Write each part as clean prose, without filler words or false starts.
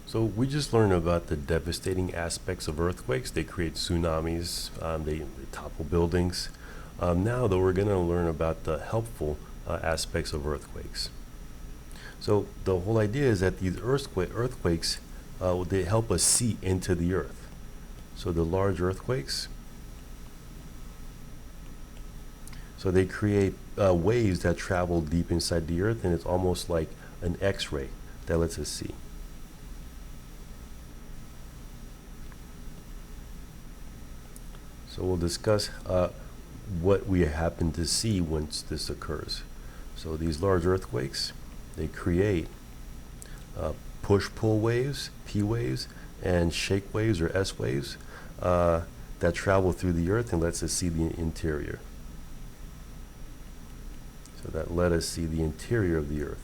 So we just learned about the devastating aspects of earthquakes. They create tsunamis, they topple buildings. Now, though, we're going to learn about the helpful aspects of earthquakes. So the whole idea is that these earthquakes, they help us see into the earth. So the large earthquakes, so they create waves that travel deep inside the earth, and it's almost like an X-ray that lets us see. So we'll discuss what we happen to see once this occurs. So these large earthquakes, they create push-pull waves, P waves, and shake waves or S waves that travel through the earth and lets us see the interior. So that let us see the interior of the earth.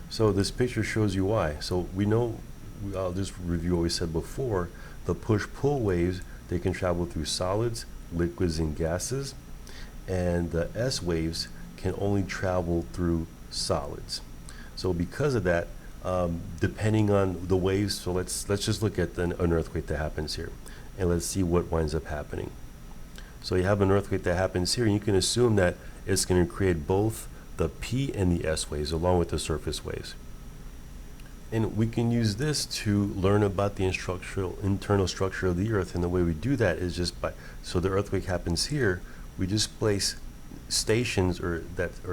So this picture shows you why. So we know, I'll just review what we said before, the push-pull waves, they can travel through solids, liquids, and gases, and the S waves can only travel through solids. So because of that, depending on the waves, so let's just look at an earthquake that happens here, and let's see what winds up happening. So you have an earthquake that happens here, and you can assume that it's going to create both the P and the S waves along with the surface waves. And we can use this to learn about the internal structure of the earth, and the way we do that is just by, so the earthquake happens here, we just place stations or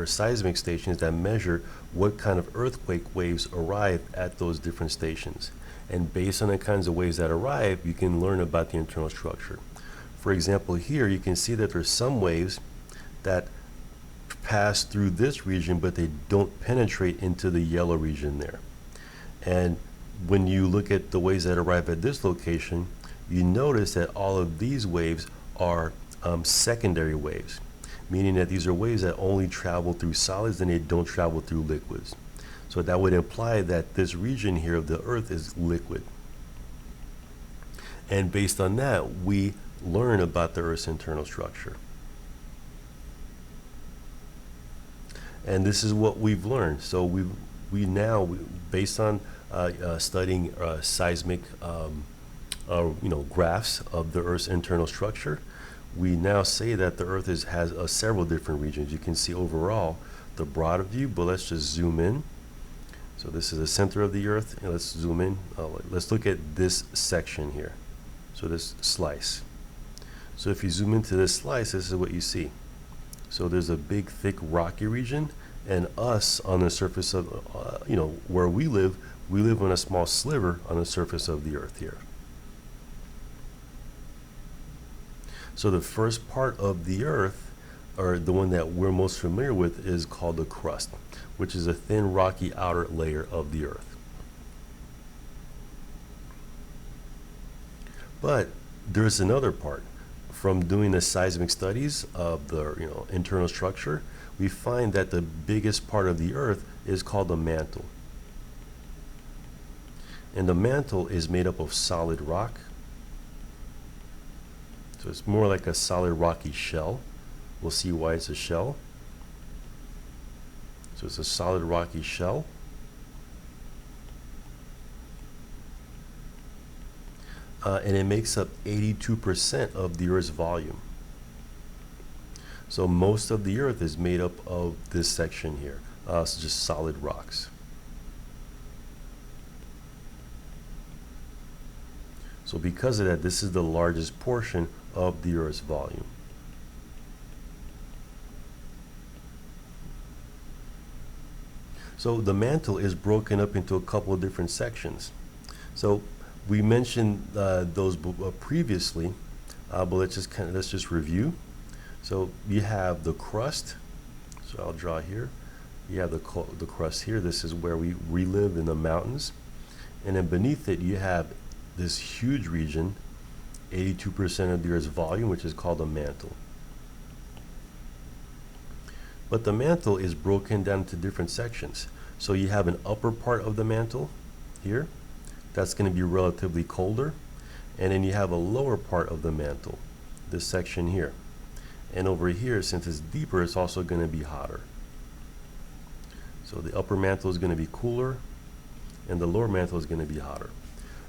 seismic stations that measure what kind of earthquake waves arrive at those different stations. And based on the kinds of waves that arrive, you can learn about the internal structure. For example, here you can see that there's some waves that pass through this region, but they don't penetrate into the yellow region there. And when you look at the waves that arrive at this location, you notice that all of these waves are secondary waves, meaning that these are waves that only travel through solids and they don't travel through liquids. So that would imply that this region here of the earth is liquid. And based on that, we learn about the earth's internal structure. And this is what we've learned. So we now, based on studying seismic graphs of the Earth's internal structure, we now say that the Earth has several different regions. You can see overall the broad view, but let's just zoom in. So this is the center of the Earth, and let's zoom in. Let's look at this section here. So this slice. So if you zoom into this slice, this is what you see. So there's a big, thick, rocky region, and us on the surface of, where we live on a small sliver on the surface of the earth here. So the first part of the earth, or the one that we're most familiar with, is called the crust, which is a thin, rocky outer layer of the earth. But there's another part. From doing the seismic studies of the internal structure, we find that the biggest part of the earth is called the mantle. And the mantle is made up of solid rock. So it's more like a solid rocky shell. We'll see why it's a shell. So it's a solid rocky shell. And it makes up 82% of the Earth's volume. So most of the Earth is made up of this section here, so just solid rocks. So because of that, this is the largest portion of the Earth's volume. So the mantle is broken up into a couple of different sections. So we mentioned those previously, but let's just review. So you have the crust. So I'll draw here. You have the crust here. This is where we live in the mountains, and then beneath it you have this huge region, 82% of the Earth's volume, which is called the mantle. But the mantle is broken down into different sections. So you have an upper part of the mantle here. That's going to be relatively colder. And then you have a lower part of the mantle. this section here. And over here, since it's deeper, it's also going to be hotter. So the upper mantle is going to be cooler, and the lower mantle is going to be hotter.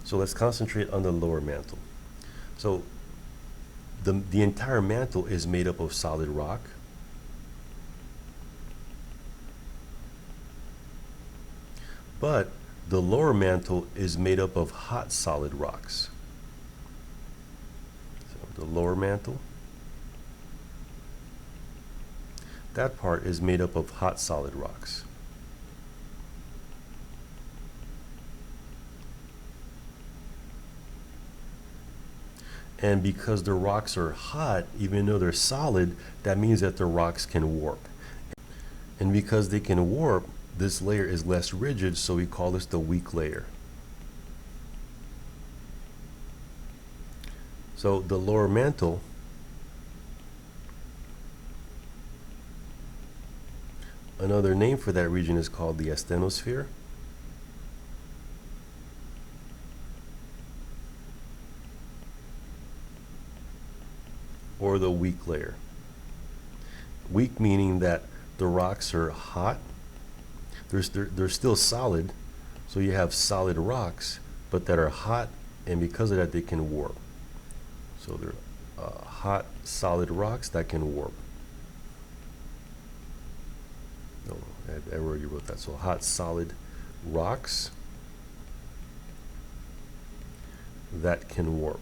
So let's concentrate on the lower mantle. So the entire mantle is made up of solid rock. But the lower mantle is made up of hot solid rocks. So the lower mantle, that part is made up of hot solid rocks. And because the rocks are hot, even though they're solid, that means that the rocks can warp. And because they can warp, this layer is less rigid, so we call this the weak layer. So the lower mantle another name for that region is called the asthenosphere. Or the weak layer. Weak meaning that the rocks are hot. They're still solid, so you have solid rocks, but that are hot, and because of that they can warp. So they're hot, solid rocks that can warp. No, I already wrote that. So hot, solid rocks that can warp.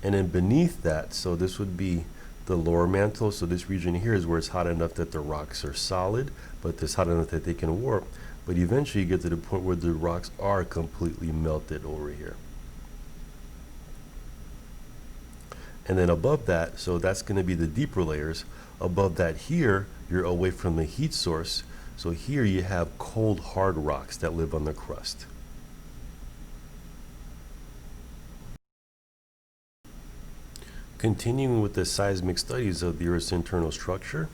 And then beneath that, so this would be the lower mantle. So this region here is where it's hot enough that the rocks are solid, but it's hot enough that they can warp. But eventually you get to the point where the rocks are completely melted over here. And then above that, so that's going to be the deeper layers. Above that here, you're away from the heat source. So here you have cold, hard rocks that live on the crust. Continuing with the seismic studies of the Earth's internal structure,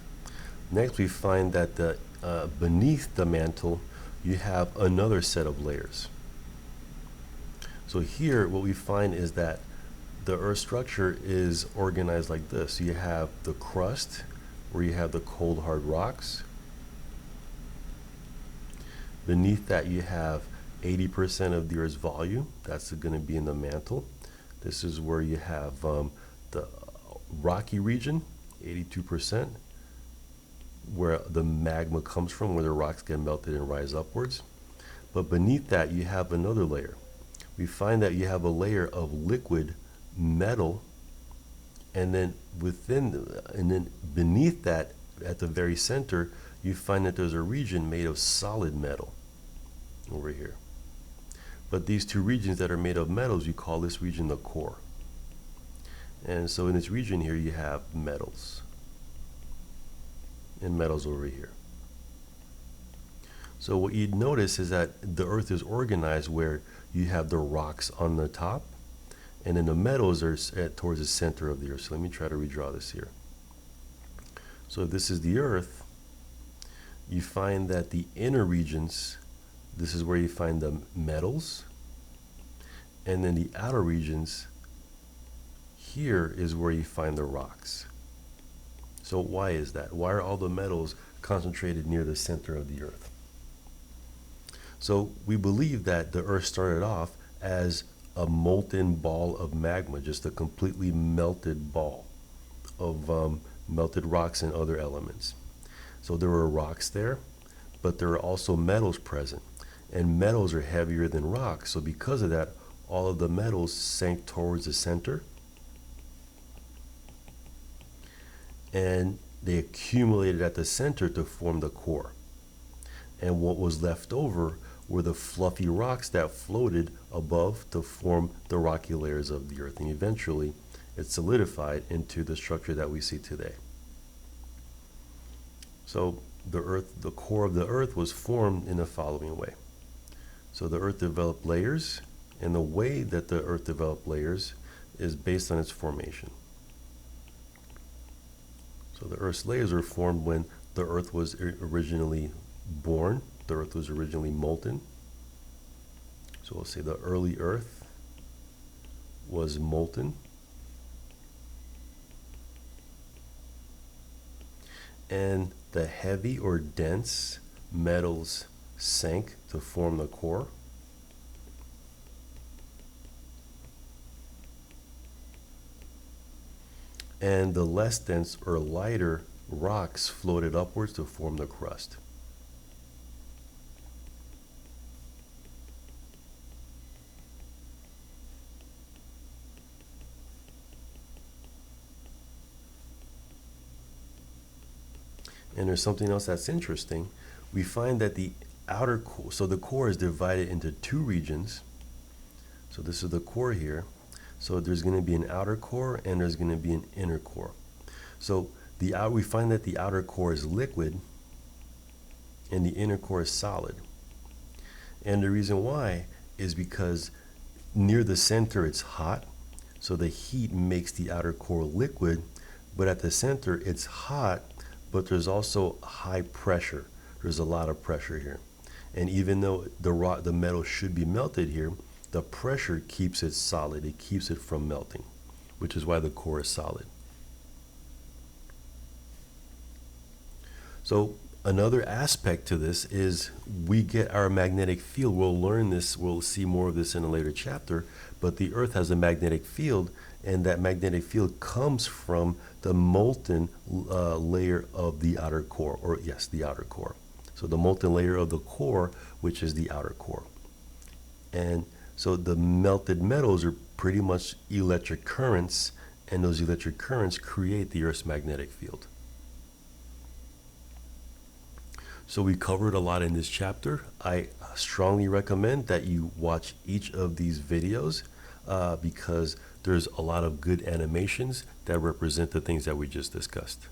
next we find that beneath the mantle, you have another set of layers. So here, what we find is that the Earth's structure is organized like this. You have the crust, where you have the cold, hard rocks. Beneath that, you have 80% of the Earth's volume. That's going to be in the mantle. This is where you have the rocky region, 82%, where the magma comes from, where the rocks get melted and rise upwards. But beneath that, you have another layer. We find that you have a layer of liquid metal, and then beneath that, at the very center, you find that there's a region made of solid metal over here. But these two regions that are made of metals, you call this region the core. And so in this region here, you have metals, and metals over here. So what you'd notice is that the Earth is organized where you have the rocks on the top, and then the metals are towards the center of the Earth. So let me try to redraw this here. So if this is the Earth, you find that the inner regions, this is where you find the metals, and then the outer regions, here is where you find the rocks. So why is that? Why are all the metals concentrated near the center of the Earth? So we believe that the Earth started off as a molten ball of magma, just a completely melted ball of melted rocks and other elements. So there were rocks there, but there are also metals present, and metals are heavier than rocks. So because of that, all of the metals sank towards the center, and they accumulated at the center to form the core. And what was left over were the fluffy rocks that floated above to form the rocky layers of the Earth. And eventually, it solidified into the structure that we see today. So the Earth, the core of the Earth was formed in the following way. So the Earth developed layers, and the way that the Earth developed layers is based on its formation. So the Earth's layers were formed when the Earth was originally born. The Earth was originally molten. So we'll say the early Earth was molten, and the heavy or dense metals sank to form the core. And the less dense or lighter rocks floated upwards to form the crust. And there's something else that's interesting. We find that the outer core, so the core is divided into two regions. So this is the core here. So there's going to be an outer core and there's going to be an inner core. So we find that the outer core is liquid and the inner core is solid. And the reason why is because near the center it's hot, so the heat makes the outer core liquid, but at the center it's hot, but there's also high pressure. There's a lot of pressure here. And even though the metal should be melted here, the pressure keeps it solid. It keeps it from melting, which is why the core is solid. So another aspect to this is we get our magnetic field. We'll learn this, we'll see more of this in a later chapter, but the Earth has a magnetic field, and that magnetic field comes from the molten layer of the outer core, or yes, the outer core. So the molten layer of the core, which is the outer core. And so the melted metals are pretty much electric currents, and those electric currents create the Earth's magnetic field. So we covered a lot in this chapter. I strongly recommend that you watch each of these videos because there's a lot of good animations that represent the things that we just discussed.